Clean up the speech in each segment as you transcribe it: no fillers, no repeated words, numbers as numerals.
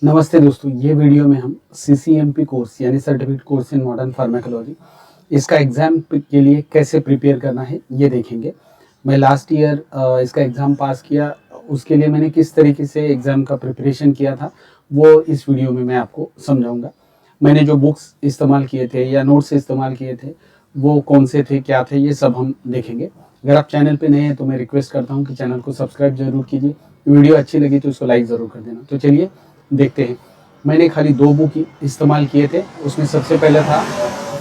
नमस्ते दोस्तों, ये वीडियो में हम CCMP कोर्स यानी certificate course in modern pharmacology इसका एग्ज़ाम के लिए कैसे प्रिपेयर करना है ये देखेंगे। मैं लास्ट ईयर इसका एग्ज़ाम पास किया, उसके लिए मैंने किस तरीके से एग्ज़ाम का प्रिपरेशन किया था वो इस वीडियो में मैं आपको समझाऊंगा। मैंने जो बुक्स इस्तेमाल किए थे या नोट्स इस्तेमाल किए थे वो कौन से थे, क्या थे, ये सब हम देखेंगे। अगर आप चैनल पे नए हैं तो मैं रिक्वेस्ट करता हूँ कि चैनल को सब्सक्राइब जरूर कीजिए। वीडियो अच्छी लगी तो इसको लाइक ज़रूर कर देना। तो चलिए देखते हैं। मैंने खाली 2 बुक इस्तेमाल किए थे। उसमें सबसे पहले था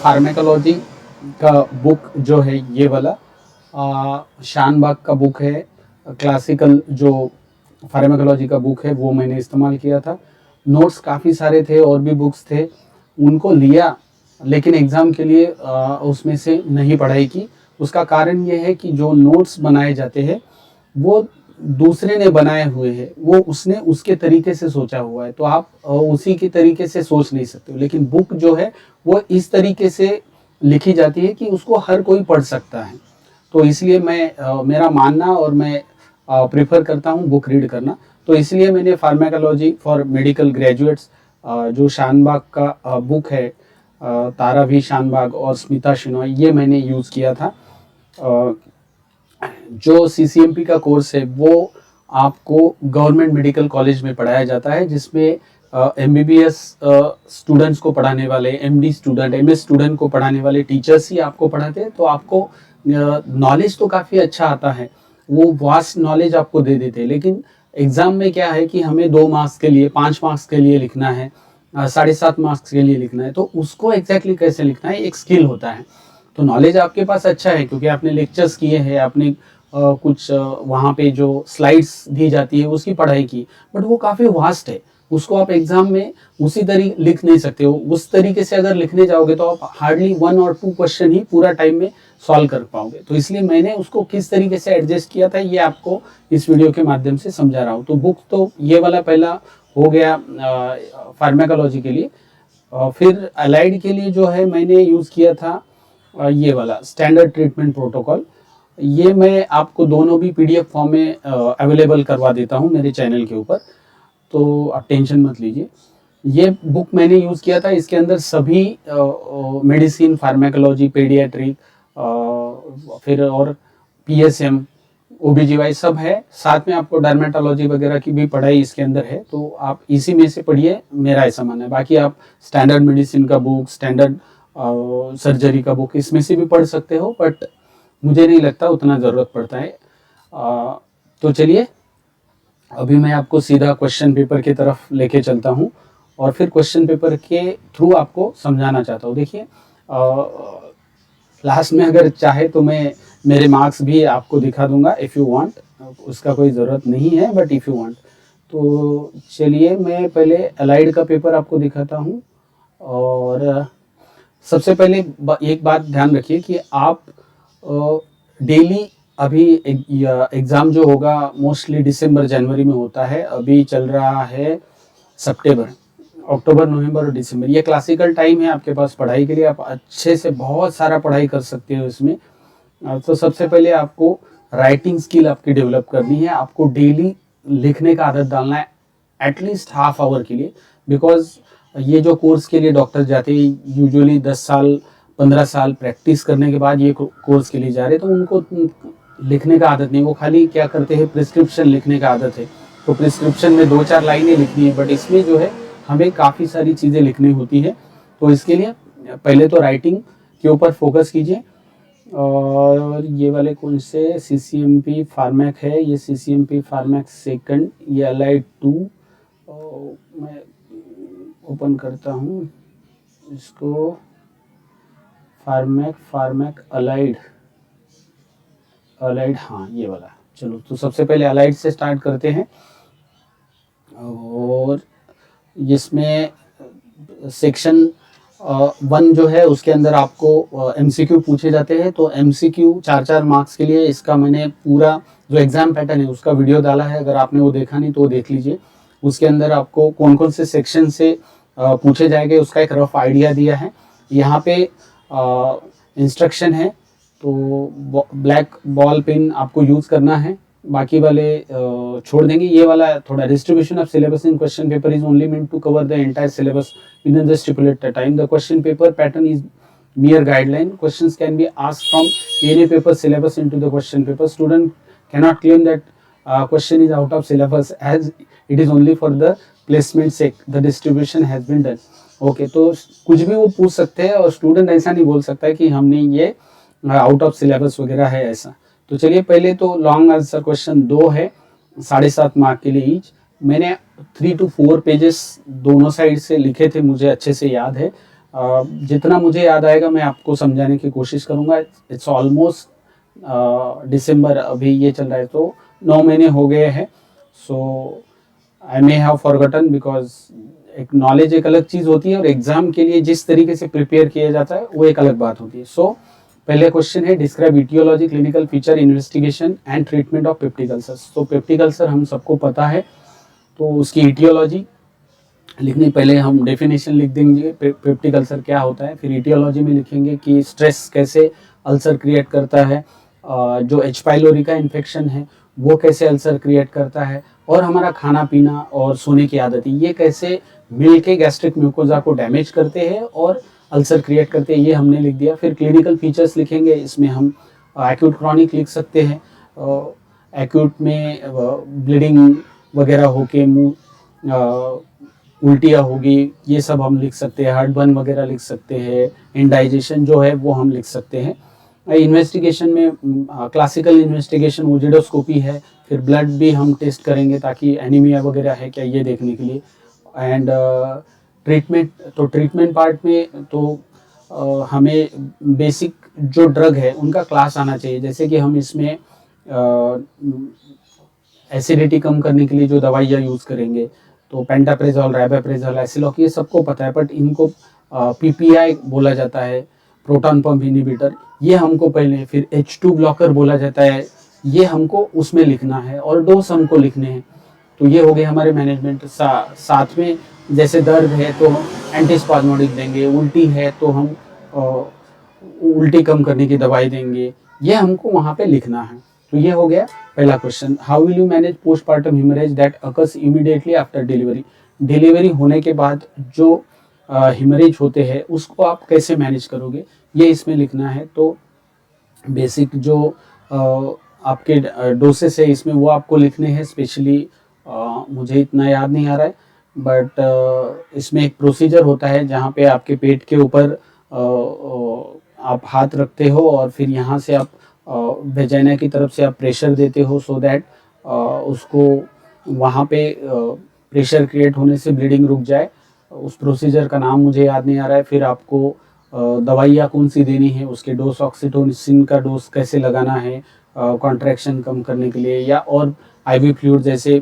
फार्माकोलॉजी का बुक जो है ये वाला, शानबाग का बुक है। क्लासिकल जो फार्माकोलॉजी का बुक है वो मैंने इस्तेमाल किया था। नोट्स काफ़ी सारे थे और भी बुक्स थे, उनको लिया, लेकिन एग्ज़ाम के लिए उसमें से नहीं पढ़ाई की। उसका कारण ये है कि जो नोट्स बनाए जाते हैं वो दूसरे ने बनाए हुए हैं, वो उसने उसके तरीके से सोचा हुआ है, तो आप उसी के तरीके से सोच नहीं सकते हो। लेकिन बुक जो है वो इस तरीके से लिखी जाती है कि उसको हर कोई पढ़ सकता है। तो इसलिए मेरा मानना और मैं प्रेफर करता हूँ बुक रीड करना। तो इसलिए मैंने फार्माकोलॉजी फॉर मेडिकल ग्रेजुएट्स जो शानबाग का बुक है, तारा भी शानबाग और स्मिता शिनॉय, ये मैंने यूज़ किया था। जो CCMP का कोर्स है वो आपको गवर्नमेंट मेडिकल कॉलेज में पढ़ाया जाता है, जिसमें MBBS स्टूडेंट्स को पढ़ाने वाले, MD स्टूडेंट, MS स्टूडेंट को पढ़ाने वाले टीचर्स ही आपको पढ़ाते हैं। तो आपको नॉलेज तो काफ़ी अच्छा आता है, वो वास्ट नॉलेज आपको दे देते हैं। लेकिन एग्ज़ाम में क्या है कि हमें 2 मार्क्स के लिए, 5 मार्क्स के लिए लिखना है, 7.5 मार्क्स के लिए लिखना है। तो उसको एग्जैक्टली कैसे लिखना है एक स्किल होता है। तो नॉलेज आपके पास अच्छा है क्योंकि आपने लेक्चर्स किए हैं, आपने कुछ वहाँ पे जो स्लाइड्स दी जाती है उसकी पढ़ाई की, बट वो काफ़ी वास्ट है। उसको आप एग्जाम में उसी तरीके लिख नहीं सकते हो। उस तरीके से अगर लिखने जाओगे तो आप हार्डली 1 और 2 क्वेश्चन ही पूरा टाइम में सॉल्व कर पाओगे। तो इसलिए मैंने उसको किस तरीके से एडजस्ट किया था ये आपको इस वीडियो के माध्यम से समझा रहा हूँ। तो बुक तो ये वाला पहला हो गया फार्माकोलॉजी के लिए। फिर अलाइड के लिए जो है मैंने यूज़ किया था ये वाला स्टैंडर्ड ट्रीटमेंट प्रोटोकॉल। ये मैं आपको दोनों भी PDF फॉर्म में अवेलेबल करवा देता हूँ मेरे चैनल के ऊपर, तो आप टेंशन मत लीजिए। ये बुक मैंने यूज़ किया था। इसके अंदर सभी मेडिसिन, फार्माकोलॉजी, पेडियाट्रिक, फिर और PSM, OBGY सब है। साथ में आपको डर्मेटोलॉजी वगैरह की भी पढ़ाई इसके अंदर है। तो आप इसी में से पढ़िए, मेरा ऐसा मानना है। बाकी आप स्टैंडर्ड मेडिसिन का बुक, स्टैंडर्ड सर्जरी का बुक इसमें से भी पढ़ सकते हो, बट मुझे नहीं लगता उतना ज़रूरत पड़ता है। तो चलिए अभी मैं आपको सीधा क्वेश्चन पेपर की तरफ लेके चलता हूँ और फिर क्वेश्चन पेपर के थ्रू आपको समझाना चाहता हूँ। देखिए लास्ट में अगर चाहे तो मैं मेरे मार्क्स भी आपको दिखा दूंगा इफ़ यू वांट, उसका कोई ज़रूरत नहीं है, बट इफ़ यू वांट। तो चलिए मैं पहले अलाइड का पेपर आपको दिखाता हूँ। और सबसे पहले एक बात ध्यान रखिए कि आप डेली, अभी एग्ज़ाम जो होगा मोस्टली दिसंबर जनवरी में होता है, अभी चल रहा है सितंबर, अक्टूबर, नवंबर और दिसंबर। ये क्लासिकल टाइम है आपके पास पढ़ाई के लिए। आप अच्छे से बहुत सारा पढ़ाई कर सकते हो इसमें। तो सबसे पहले आपको राइटिंग स्किल आपकी डेवलप करनी है। आपको डेली लिखने का आदत डालना है एटलीस्ट हाफ आवर के लिए, बिकॉज ये जो कोर्स के लिए डॉक्टर जाते हैं यूजुअली 10 साल 15 साल प्रैक्टिस करने के बाद ये कोर्स के लिए जा रहे हैं, तो उनको लिखने का आदत नहीं। वो खाली क्या करते हैं, प्रिस्क्रिप्शन लिखने का आदत है। तो प्रिस्क्रिप्शन में 2-4 लाइनें लिखनी है, बट इसमें जो है हमें काफ़ी सारी चीज़ें लिखनी होती है। तो इसके लिए पहले तो राइटिंग के ऊपर फोकस कीजिए। और ये वाले कौन से CCMP फार्मैक है, ये CCMP फार्मैक सेकंड, ये अलाइड 2। मैं ओपन करता हूँ इसको, फार्मैक अलाइड, हाँ ये वाला। चलो तो सबसे पहले अलाइड से स्टार्ट करते हैं। और इसमें सेक्शन 1 जो है उसके अंदर आपको MCQ पूछे जाते हैं। तो MCQ 4-4 मार्क्स के लिए इसका मैंने पूरा जो एग्ज़ाम पैटर्न है उसका वीडियो डाला है, अगर आपने वो देखा नहीं तो वो देख लीजिए। उसके अंदर आपको कौन कौन से सेक्शन से पूछे जाएंगे उसका एक रफ आइडिया दिया है। यहाँ पे इंस्ट्रक्शन है, तो ब्लैक बॉल पेन आपको यूज़ करना है बाकी वाले छोड़ देंगे। ये वाला थोड़ा distribution of syllabus in question paper is only meant to cover the entire syllabus within the stipulated time. The question paper pattern is mere guideline. Questions can be asked from any paper syllabus into the question paper. Student cannot claim that question is out of syllabus as it is only for the placement sake. The distribution has been done. Okay, तो कुछ भी वो पूछ सकते हैं और student ऐसा नहीं बोल सकता है कि हमने ये आउट ऑफ सिलेबस वगैरह है ऐसा। तो चलिए पहले तो लॉन्ग आंसर क्वेश्चन 2 है 7.5 मार्क के लिए ईच। मैंने 3 to 4 पेजेस दोनों साइड से लिखे थे, मुझे अच्छे से याद है। जितना मुझे याद आएगा मैं आपको समझाने की कोशिश करूँगा। इट्स ऑलमोस्ट दिसंबर अभी ये चल रहा है तो 9 महीने हो गए हैं। सो आई मे हैव फॉरगॉटन बिकॉज एक नॉलेज एक अलग चीज़ होती है और एग्जाम के लिए जिस तरीके से प्रिपेयर किया जाता है वो एक अलग बात होती है। सो पहले क्वेश्चन है describe aetiology clinical feature investigation and treatment of peptic ulcer. तो पेप्टिक अल्सर हम सबको पता है, तो उसकी इटियोलॉजी लिखने पहले हम डेफिनेशन लिख देंगे पेप्टिक अल्सर क्या होता है, फिर इटियोलॉजी में लिखेंगे कि स्ट्रेस कैसे अल्सर क्रिएट करता है, जो एच पाइलोरी का इन्फेक्शन है वो कैसे अल्सर क्रिएट करता है, और हमारा खाना पीना और सोने की आदत ये कैसे मिल के गैस्ट्रिक म्यूकोजा को डैमेज करते हैं और अल्सर क्रिएट करते हैं, ये हमने लिख दिया। फिर क्लिनिकल फीचर्स लिखेंगे, इसमें हम एक्यूट क्रॉनिक लिख सकते हैं, एक्यूट में ब्लीडिंग वगैरह होके मुँह उल्टियाँ होगी ये सब हम लिख सकते हैं, हार्ट बर्न वगैरह लिख सकते हैं, इंडाइजेशन जो है वो हम लिख सकते हैं। इन्वेस्टिगेशन में क्लासिकल इन्वेस्टिगेशन ओजिडोस्कोपी है, फिर ब्लड भी हम टेस्ट करेंगे ताकि एनीमिया वगैरह है क्या ये देखने के लिए। एंड ट्रीटमेंट, तो ट्रीटमेंट पार्ट में तो हमें बेसिक जो ड्रग है उनका क्लास आना चाहिए, जैसे कि हम इसमें एसिडिटी कम करने के लिए जो दवाइयाँ यूज़ करेंगे तो पेंटाप्रेजोल, रैबाप्रेजोल, एसिलॉक ये सबको पता है, बट इनको पीपीआई बोला जाता है, प्रोटॉन पंप इनहिबिटर ये हमको पहले, फिर H2 ब्लॉकर बोला जाता है ये हमको उसमें लिखना है, और डोज हमको लिखने हैं। तो ये हो गए हमारे मैनेजमेंट। साथ में जैसे दर्द है तो हम एंटीस्पाज्मोडिक देंगे, उल्टी है तो हम उल्टी कम करने की दवाई देंगे, ये हमको वहाँ पे लिखना है। तो ये हो गया पहला question. How will you manage postpartum haemorrhage that occurs immediately after delivery. Delivery होने के बाद जो हेमरेज होते हैं उसको आप कैसे मैनेज करोगे ये इसमें लिखना है। तो बेसिक जो आपके डोसेस है इसमें वो आपको लिखने हैं, स्पेशली मुझे इतना याद नहीं आ रहा है, बट इसमें एक प्रोसीजर होता है जहाँ पे आपके पेट के ऊपर आप हाथ रखते हो और फिर यहाँ से आप वेजाइना की तरफ से आप प्रेशर देते हो सो दैट उसको वहाँ पे प्रेशर क्रिएट होने से ब्लीडिंग रुक जाए। उस प्रोसीजर का नाम मुझे याद नहीं आ रहा है। फिर आपको दवाइयाँ कौन सी देनी है, उसके डोज, ऑक्सीटोसिन का डोज कैसे लगाना है कॉन्ट्रैक्शन कम करने के लिए, या और आईवी फ्लूइड जैसे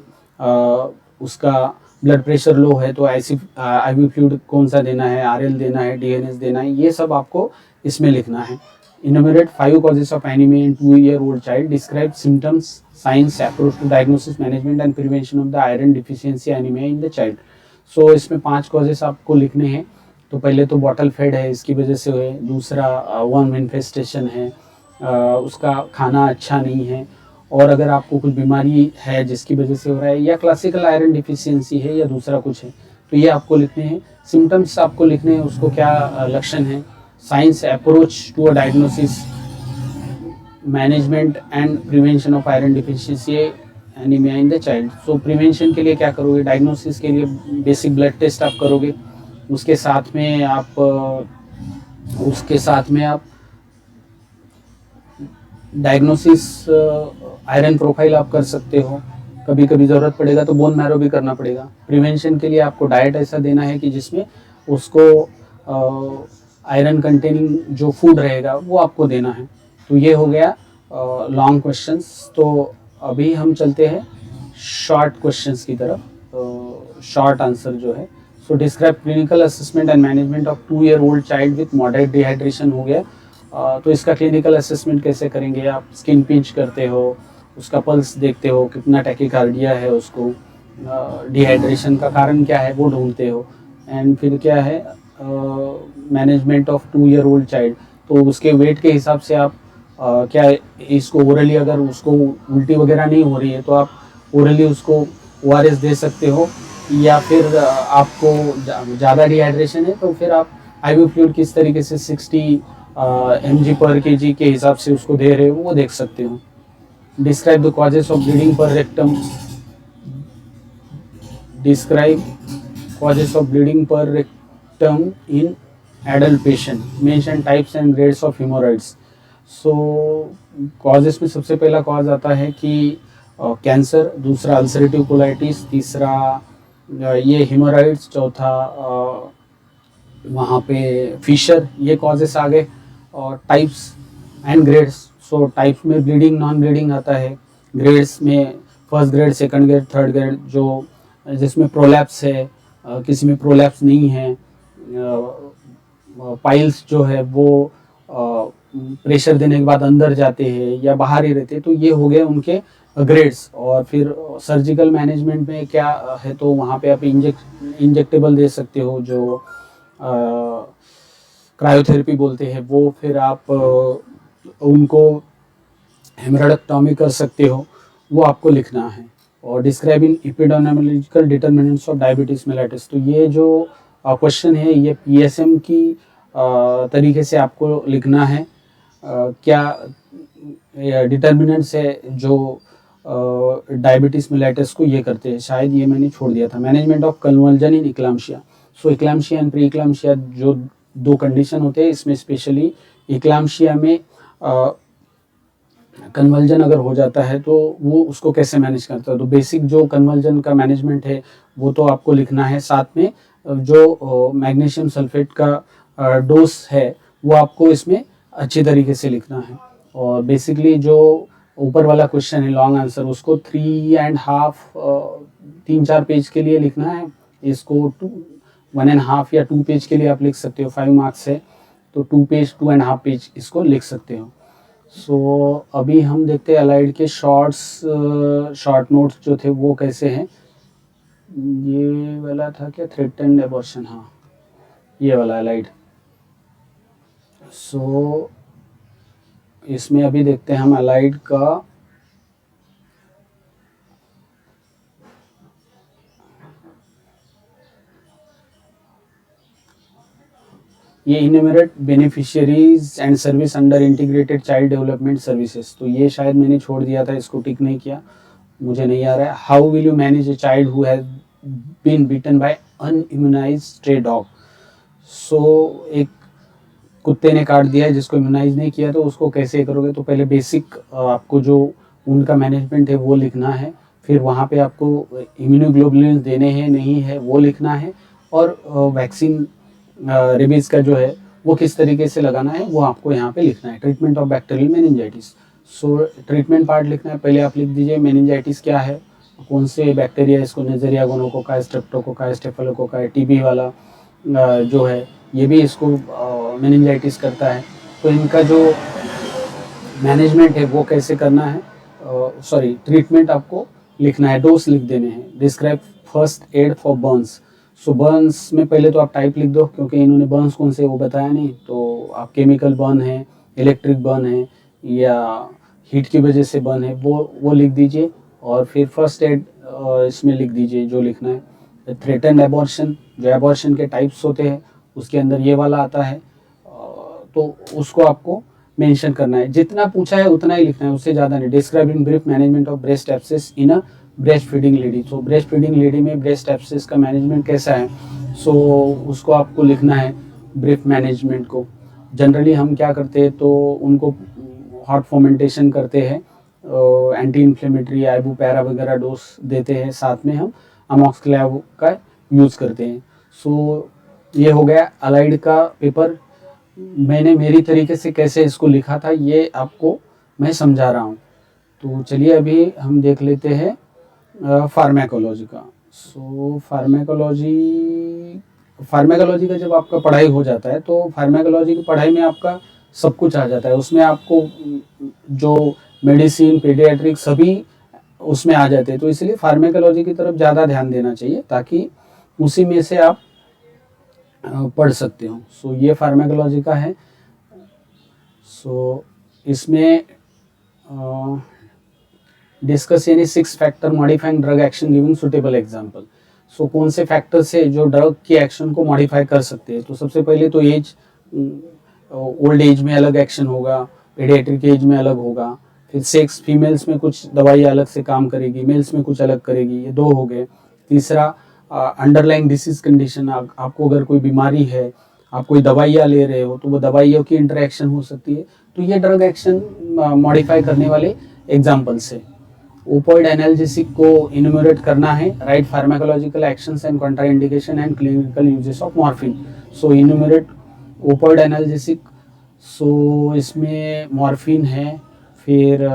उसका ब्लड प्रेशर लो है तो ऐसी आईवी फ्लूइड कौन सा देना है, आरएल देना है, डीएनएस देना है, ये सब आपको इसमें लिखना है। Enumerate 5 causes of anemia in 2-year-old child. Describe symptoms, signs, approach to diagnosis, management and prevention of the iron deficiency anemia in the child. So इसमें 5 causes आपको लिखने हैं। तो पहले तो बॉटल फेड है, इसकी वजह से है। दूसरा वर्म इन्फेस्टेशन है, उसका खाना अच्छा नहीं है, और अगर आपको कुछ बीमारी है जिसकी वजह से हो रहा है, या क्लासिकल आयरन डिफिशियंसी है, या दूसरा कुछ है, तो ये आपको लिखने हैं। सिम्टम्स आपको लिखने हैं, उसको क्या लक्षण है, signs, approach to a diagnosis, management and prevention of iron deficiency anaemia in the child. So prevention के लिए क्या करोगे, डायग्नोसिस के लिए बेसिक ब्लड टेस्ट आप करोगे, उसके साथ में आप डायग्नोसिस आयरन प्रोफाइल आप कर सकते हो, कभी कभी ज़रूरत पड़ेगा तो बोन मैरो भी करना पड़ेगा। प्रिवेंशन के लिए आपको डाइट ऐसा देना है कि जिसमें उसको आयरन कंटेनिंग जो फूड रहेगा वो आपको देना है। तो ये हो गया लॉन्ग क्वेश्चंस। तो अभी हम चलते हैं शॉर्ट क्वेश्चंस की तरफ, शॉर्ट आंसर जो है। So describe clinical assessment and management of 2-year-old child with moderate dehydration हो गया। तो इसका क्लिनिकल असेसमेंट कैसे करेंगे, आप स्किन पिंच करते हो, उसका पल्स देखते हो, कितना टैकीकार्डिया है, उसको डिहाइड्रेशन का कारण क्या है वो ढूंढते हो, एंड फिर क्या है मैनेजमेंट ऑफ 2-year-old चाइल्ड। तो उसके वेट के हिसाब से आप क्या इसको ओरली, अगर उसको उल्टी वगैरह नहीं हो रही है तो आप ओरली उसको ORS दे सकते हो, या फिर आपको ज़्यादा डिहाइड्रेशन है तो फिर आप IV फ्लूइड किस तरीके से 60 mg/kg के हिसाब से उसको दे रहे हो वो देख सकते हो। Describe the causes of bleeding per rectum, describe causes of bleeding per rectum in adult patient, mention types and grades of hemorrhoids। so causes में सबसे पहला कॉज आता है कि कैंसर, दूसरा अल्सरेटिव कोलाइटिस, तीसरा ये हेमोरॉइड्स, चौथा वहाँ पे फिशर, ये कॉजेस आ गए। और types and grades, so types में ब्लीडिंग, नॉन ब्लीडिंग आता है। ग्रेड्स में first grade, second grade, third grade, जो जिसमें प्रोलैप्स है, किसी में प्रोलैप्स नहीं है, पाइल्स जो है वो प्रेशर देने के बाद अंदर जाते हैं या बाहर ही रहते हैं, तो ये हो गए उनके ग्रेड्स। और फिर सर्जिकल मैनेजमेंट में क्या है, तो वहाँ पे आप इंजेक्टेबल दे सकते हो, जो क्रायोथेरेपी बोलते हैं वो, फिर आप उनको हेमरेक्टोमी कर सकते हो, वो आपको लिखना है। और describing epidemiological determinants of diabetes mellitus, तो ये जो क्वेश्चन है ये PSM की तरीके से आपको लिखना है। क्या डिटर्मिनेंट्स है जो डायबिटीज मेलाइटिस को ये करते हैं, शायद ये मैंने छोड़ दिया था। Management of conversion in eclampsia, so eclampsia and pre eclampsia जो दो कंडीशन होते हैं, इसमें स्पेशली इक्लाम्शिया में कन्वर्जन अगर हो जाता है तो वो उसको कैसे मैनेज करता है। तो बेसिक जो कन्वर्जन का मैनेजमेंट है वो तो आपको लिखना है, साथ में जो मैग्नीशियम सल्फेट का डोज है वो आपको इसमें अच्छी तरीके से लिखना है। और बेसिकली जो ऊपर वाला क्वेश्चन है लॉन्ग आंसर, उसको 3.5 पेज के लिए लिखना है, इसको 1.5 या 2 पेज के लिए आप लिख सकते हो। 5 मार्क्स है तो 2.5 पेज इसको लिख सकते हो। सो अभी हम देखते हैं अलाइड के शॉर्ट नोट्स जो थे वो कैसे हैं। ये वाला था क्या, थ्रेटन्ड एबॉर्शन, हाँ ये वाला अलाइड। सो इसमें अभी देखते हैं हम अलाइड का ये enumerate beneficiaries and service under integrated child development services, तो ये शायद मैंने छोड़ दिया था, इसको टिक नहीं किया, मुझे नहीं आ रहा है। How will you manage a child who has been bitten by unimmunised stray dog, so एक कुत्ते ने काट दिया है जिसको इम्यूनाइज नहीं किया, तो उसको कैसे करोगे। तो पहले बेसिक आपको जो उनका मैनेजमेंट है वो लिखना है, फिर वहाँ पे आपको इम्यूनोग्लोबुलिन देने हैं नहीं है वो लिखना है, और वैक्सीन रेबीज का जो है वो किस तरीके से लगाना है वो आपको यहाँ पे लिखना है। Treatment of bacterial meningitis, so treatment part लिखना है। पहले आप लिख दीजिए मेनिंजाइटिस क्या है, कौन से बैक्टीरिया, इसको नेज़रिया गोनोकोका, स्ट्रेप्टोकोका, स्टेफिलोकोका, TB वाला जो है ये भी इसको मेनिंजाइटिस करता है। तो इनका जो मैनेजमेंट है वो कैसे करना है, सॉरी ट्रीटमेंट आपको लिखना है, डोज लिख देने हैं। Describe first aid for Burns, so Burns में पहले तो आप टाइप लिख दो, क्योंकि इन्होंने बर्न्स कौन से वो बताया नहीं, तो आप केमिकल बर्न है, इलेक्ट्रिक बर्न है, या हीट की वजह से बर्न है, वो लिख दीजिए। और फिर फर्स्ट एड इसमें लिख दीजिए जो लिखना है। थ्रेटन्ड एबॉर्शन, जो एबॉर्शन के टाइप्स होते हैं उसके अंदर ये वाला आता है, तो उसको आपको मेंशन करना है। जितना पूछा है उतना ही लिखना है, उससे ज़्यादा नहीं। Describe in brief management of breast abscess in a breast feeding lady, so breast feeding lady में ब्रेस्ट एब्सेस का मैनेजमेंट कैसा है, सो उसको आपको लिखना है ब्रीफ मैनेजमेंट को। जनरली हम क्या करते हैं, तो उनको हॉट फर्मेंटेशन करते हैं, एंटी इन्फ्लेमेटरी आइबुपैरा वगैरह डोज देते हैं, साथ में हम अमॉक्सिक्लाव का यूज़ करते हैं। सो ये हो गया अलाइड का पेपर। मैंने मेरी तरीके से कैसे इसको लिखा था ये आपको मैं समझा रहा हूँ। तो चलिए अभी हम देख लेते हैं फार्मेकोलॉजी का। सो फार्मेकोलॉजी का जब आपका पढ़ाई हो जाता है तो फार्मेकोलॉजी की पढ़ाई में आपका सब कुछ आ जाता है, उसमें आपको जो मेडिसिन, पीडियाट्रिक सभी उसमें आ जाते हैं। तो इसलिए फार्मेकोलॉजी की तरफ ज़्यादा ध्यान देना चाहिए ताकि उसी में से आप पढ़ सकते हो। सो ये फार्मेकोलॉजी का है। सो इसमें डिस्कस यानी 6 factor modifying drug action giving suitable example. So कौन से फैक्टर्स है जो ड्रग की एक्शन को मॉडिफाई कर सकते हैं। तो सबसे पहले तो एज, ओल्ड एज में अलग एक्शन होगा, पीडियाट्रिक एज में अलग होगा। फिर सेक्स, फीमेल्स में कुछ दवाई अलग से काम करेगी, मेल्स में कुछ अलग करेगी, ये 2 हो गए। तीसरा अंडरलाइंग डिसीज कंडीशन, आपको अगर कोई बीमारी है, आप कोई दवाइयाँ ले रहे हो तो वो दवाइयों की इंटरेक्शन हो सकती है। तो ये ड्रग एक्शन मॉडिफाई करने वाले एग्जाम्पल्स है। ओपोइड एनाल्जेसिक को इन्यूमरेट करना है, write pharmacological actions and contraindication and clinical uses of morphine. So enumerate opioid analgesic. So इसमें मॉर्फिन है, फिर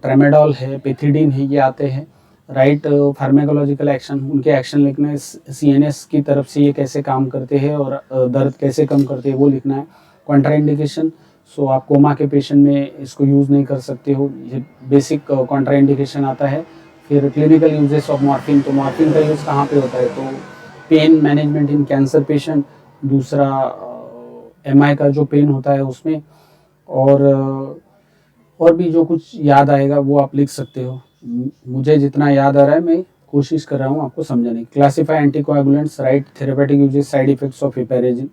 ट्रेमेडॉल है, पेथिडीन है, ये आते हैं। राइट फार्माकोलॉजिकल एक्शन, उनके एक्शन लिखना है, सीएनएस की तरफ से ये कैसे काम करते हैं और दर्द कैसे कम करते हैं वो लिखना है। कॉन्ट्राइंडिकेशन, सो आप कोमा के पेशेंट में इसको यूज़ नहीं कर सकते हो, ये बेसिक कॉन्ट्राइंडिकेशन आता है। फिर क्लिनिकल यूजेस ऑफ मॉर्फिन, तो मॉर्फिन का यूज़ कहाँ पे होता है, तो पेन मैनेजमेंट इन कैंसर पेशेंट, दूसरा एमआई का जो पेन होता है उसमें, और भी जो कुछ याद आएगा वो आप लिख सकते हो। मुझे जितना याद आ रहा है मैं कोशिश कर रहा हूँ आपको समझाने। Classify anticoagulants, write therapeutic uses, side effects of heparin.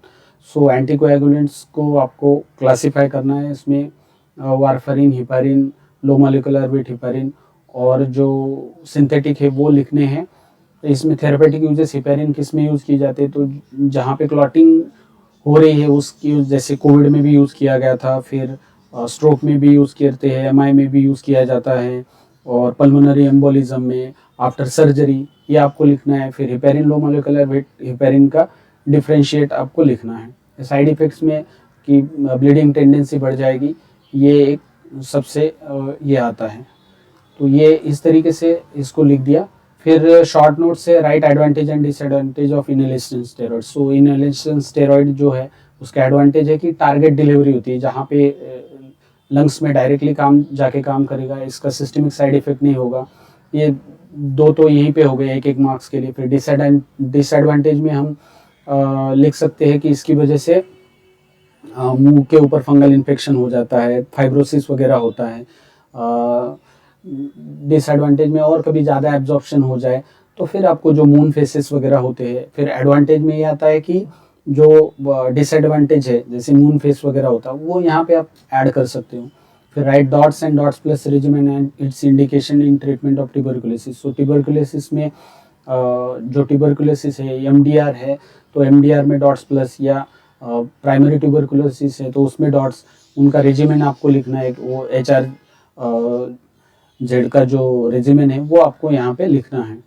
So anticoagulants को आपको क्लासिफाई करना है, इसमें warfarin, heparin, low molecular weight heparin, और जो सिंथेटिक है वो लिखने हैं। इसमें थेरेपेटिक यूजेस हिपारिन किस में यूज़ की जाती है, तो जहाँ पे क्लॉटिंग हो रही है उसकी, जैसे कोविड में भी यूज़ किया गया था, फिर स्ट्रोक में भी यूज़ करते हैं, एमआई में भी यूज़ किया जाता है, और पल्मोनरी एम्बोलिज्म में, आफ्टर सर्जरी, ये आपको लिखना है। फिर हिपेरिन लो मोलिकुलर वेट हिपेरिन का डिफ्रेंशिएट आपको लिखना है। साइड इफ़ेक्ट्स में कि ब्लीडिंग टेंडेंसी बढ़ जाएगी, ये एक सबसे ये आता है। तो ये इस तरीके से इसको लिख दिया। फिर शॉर्ट नोट से right advantage and disadvantage of inhalation steroid. So inhalation steroid जो है उसका एडवांटेज है कि टारगेट डिलीवरी होती है, जहाँ पे लंग्स में डायरेक्टली जाके काम करेगा, इसका सिस्टमिक साइड इफेक्ट नहीं होगा। ये 2 तो यहीं पे हो गए एक मार्क्स के लिए। फिर डिसएडवांटेज में हम लिख सकते हैं कि इसकी वजह से मुंह के ऊपर फंगल इन्फेक्शन हो जाता है, फाइब्रोसिस वगैरह होता है। डिसएडवांटेज में और कभी ज़्यादा एब्जॉर्प्शन हो जाए तो फिर आपको जो मून फेसेस वगैरह होते हैं। फिर एडवांटेज में ये आता है कि जो डिसएडवांटेज है जैसे मून फेस वगैरह होता है वो यहाँ पे आप ऐड कर सकते हो। फिर right dots and dots plus regimen and it's indication in treatment of tuberculosis. So tuberculosis में जो ट्यूबरकुलोसिस है एमडीआर है, तो एमडीआर में डॉट्स प्लस, या प्राइमरी ट्यूबरकुलोसिस है तो उसमें डॉट्स, उनका रेजिमेन आपको लिखना है। वो HR जेड का जो रेजिमेन है वो आपको यहाँ पे लिखना है।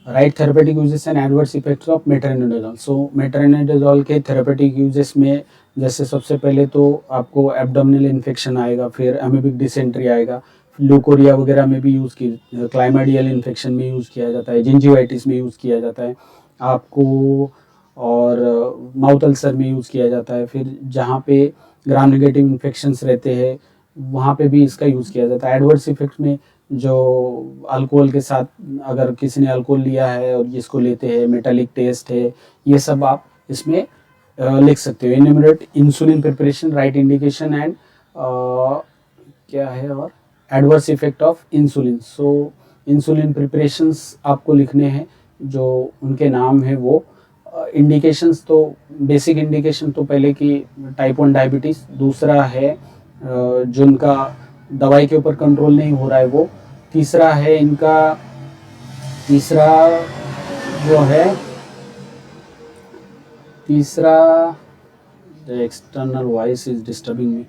Right therapeutic uses and adverse effects of metronidazole. So metronidazole के थेरेपेटिक यूजेस में जैसे सबसे पहले तो आपको एब्डोमिनल इन्फेक्शन आएगा, फिर अमीबिक डिसेंट्री आएगा, ल्यूकोरिया वगैरह में भी यूज़ की, क्लाइमाइडियल इन्फेक्शन में यूज़ किया जाता है, जिंजिवाइटिस में यूज़ किया जाता है आपको, और माउथ अल्सर में यूज़ किया जाता है। फिर जहाँ पे ग्राम नेगेटिव इन्फेक्शंस रहते हैं वहाँ पे भी इसका यूज़ किया जाता है। एडवर्स इफेक्ट में जो अल्कोहल के साथ अगर किसी ने अल्कोहल लिया है और इसको लेते हैं, मेटालिक टेस्ट है, ये सब आप इसमें लिख सकते हो। Enumerate insulin preparation, right indication and क्या है और adverse effect of insulin. So insulin preparations आपको लिखने हैं, जो उनके नाम है वो। इंडिकेशंस तो बेसिक इंडिकेशन तो पहले की टाइप 1 डायबिटीज़, दूसरा है जिनका दवाई के ऊपर कंट्रोल नहीं हो रहा है वो, तीसरा है इनका, तीसरा जो है तीसरा external voice is disturbing me.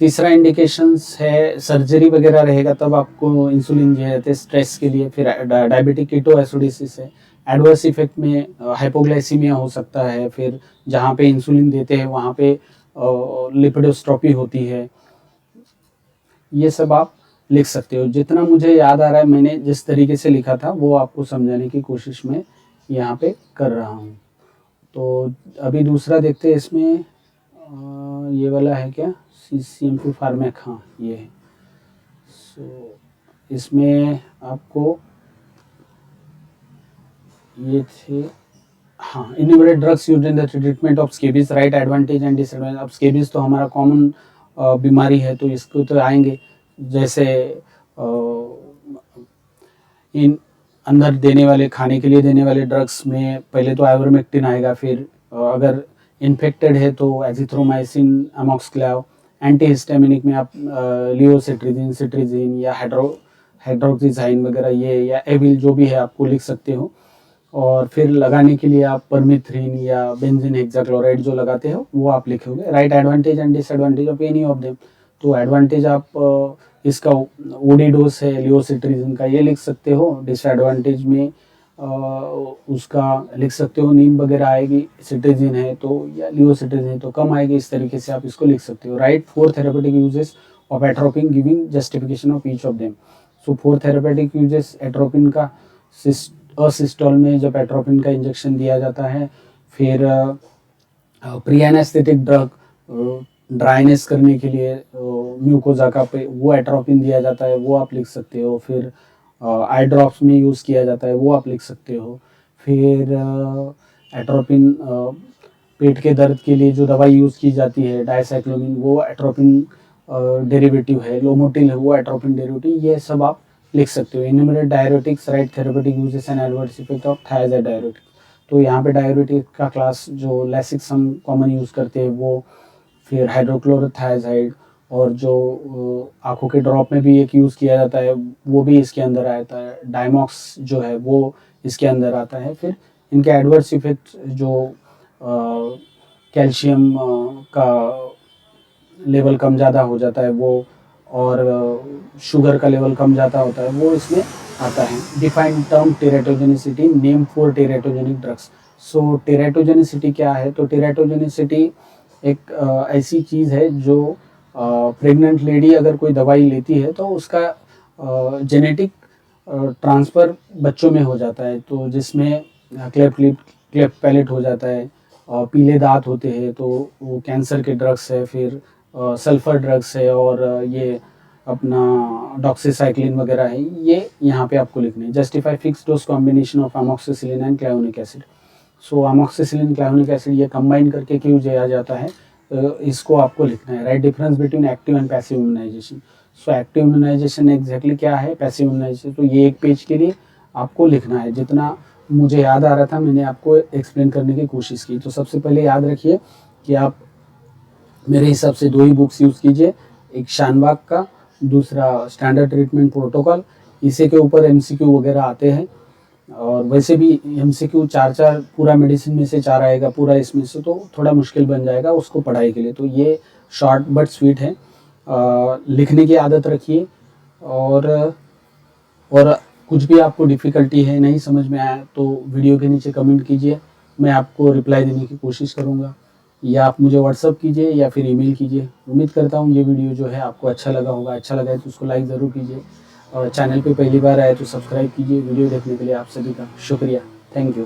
तीसरा इंडिकेशंस है सर्जरी वगैरह रहेगा तब आपको इंसुलिन जो है स्ट्रेस के लिए। फिर डायबिटिक कीटोएसिडोसिस है। एडवर्स इफेक्ट में हाइपोग्लाइसीमिया हो सकता है, फिर जहाँ पे इंसुलिन देते हैं वहाँ पे लिपिडोस्ट्रोपी होती है। ये सब आप लिख सकते हो। जितना मुझे याद आ रहा है मैंने जिस तरीके से लिखा था वो आपको समझाने की कोशिश में यहाँ पे कर रहा हूँ। तो अभी दूसरा देखते हैं इसमें, ये वाला है क्या, CCM2 फार्मेक, हाँ ये है। सो इसमें आपको ये थे, हाँ, enumerate drugs used in the treatment of scabies, right advantage and disadvantage. अब स्केबीज तो हमारा कॉमन बीमारी है तो इसको तो आएंगे। जैसे इन अंदर देने वाले, खाने के लिए देने वाले ड्रग्स में पहले तो आइवरमेक्टिन आएगा, फिर अगर इन्फेक्टेड है तो एजिथ्रोमाइसिन, अमोक्सक्लेव। एंटीहिस्टामिनिक में आप लियोसिट्रिजिन, सिट्रिजिन या हाइड्रोक्सीजाइन वगैरह ये, या एविल जो भी है आपको लिख सकते हो। और फिर लगाने के लिए आप परमिथ्रिन या बेंजीन हेक्साक्लोराइड जो लगाते हो वो आप लिखोगे। Right advantage and disadvantage of any of them. तो एडवांटेज आप इसका ओडी डोज है लियोसिट्रिजिन का, ये लिख सकते हो। डिसएडवांटेज में उसका लिख सकते हो, नींद वगैरह आएगी। सिट्रिजिन है तो या लियोसिट्रिजिन है तो कम आएगी। इस तरीके से आप इसको लिख सकते हो। Right 4 therapeutic uses of atropine giving justification of each of them. So 4 therapeutic uses atropine का। असिस्टोल में जब एट्रोपिन का इंजेक्शन दिया जाता है, फिर प्री एनेस्थेटिक ड्रग ड्राइनेस करने के लिए म्यूकोजा का पे वो एट्रोपिन दिया जाता है, वो आप लिख सकते हो। फिर आई ड्रॉप्स में यूज़ किया जाता है, वो आप लिख सकते हो। फिर एट्रोपिन पेट के दर्द के लिए जो दवाई यूज़ की जाती है डायसाइक्लोमिन, वो एट्रोपिन डेरिवेटिव है। लोमोटिल है वो एट्रोपिन डेरिवेटिव, ये सब आप लिख सकते हो। Enumerate diuretics, right therapeutic uses and adverse effect of thyroid diuretics. तो यहाँ पे डायरेटिक का क्लास जो लैसिक्स हम कॉमन यूज़ करते हैं वो, फिर हाइड्रोक्लोरोथायजाइड, और जो आँखों के ड्रॉप में भी एक यूज़ किया जाता है वो भी इसके अंदर आता है। डायमॉक्स जो है वो इसके अंदर आता है। फिर इनके एडवर्स इफेक्ट जो कैल्शियम का लेवल कम ज़्यादा हो जाता है वो, और शुगर का लेवल कम ज़्यादा होता है वो इसमें आता है। Defined term teratogenicity, name for teratogenic drugs. So teratogenicity क्या है? तो टेरेटोजेनिसिटी एक ऐसी चीज़ है जो प्रेग्नेंट लेडी अगर कोई दवाई लेती है तो उसका जेनेटिक ट्रांसफ़र बच्चों में हो जाता है। तो जिसमें क्लेफ्ट पैलेट हो जाता है, पीले दांत होते हैं, तो वो कैंसर के ड्रग्स है। फिर सल्फ़र ड्रग्स है, और ये अपना डॉक्सीसाइक्लिन वगैरह है, ये यहाँ पे आपको लिखने हैं। Justify fixed dose combination of amoxicillin and clavulanic acid. So amoxicillin, clavulanic acid ये कंबाइन करके क्यों दिया जाता है, इसको आपको लिखना है। Write difference between active and passive immunisation. So active immunisation exactly क्या है, पैसिव इम्यूनाइजेशन, तो ये एक पेज के लिए आपको लिखना है। जितना मुझे याद आ रहा था मैंने आपको एक्सप्लेन करने की कोशिश की। तो सबसे पहले याद रखिए कि आप मेरे हिसाब से 2 ही बुक्स यूज़ कीजिए, एक शानबाग का, दूसरा स्टैंडर्ड ट्रीटमेंट प्रोटोकॉल। इसी के ऊपर MCQ वगैरह आते हैं, और वैसे भी MCQ 4-4 पूरा मेडिसिन में से 4 आएगा पूरा इसमें से, तो थोड़ा मुश्किल बन जाएगा उसको पढ़ाई के लिए। तो ये शॉर्ट बट स्वीट है। लिखने की आदत रखिए, और कुछ भी आपको डिफ़िकल्टी है, नहीं समझ में आया तो वीडियो के नीचे कमेंट कीजिए, मैं आपको रिप्लाई देने की कोशिश करूँगा। या आप मुझे व्हाट्सअप कीजिए या फिर ईमेल कीजिए। उम्मीद करता हूँ ये वीडियो जो है आपको अच्छा लगा होगा। अच्छा लगा है तो उसको लाइक ज़रूर कीजिए, और चैनल पे पहली बार आए तो सब्सक्राइब कीजिए। वीडियो देखने के लिए आप सभी का शुक्रिया। Thank you.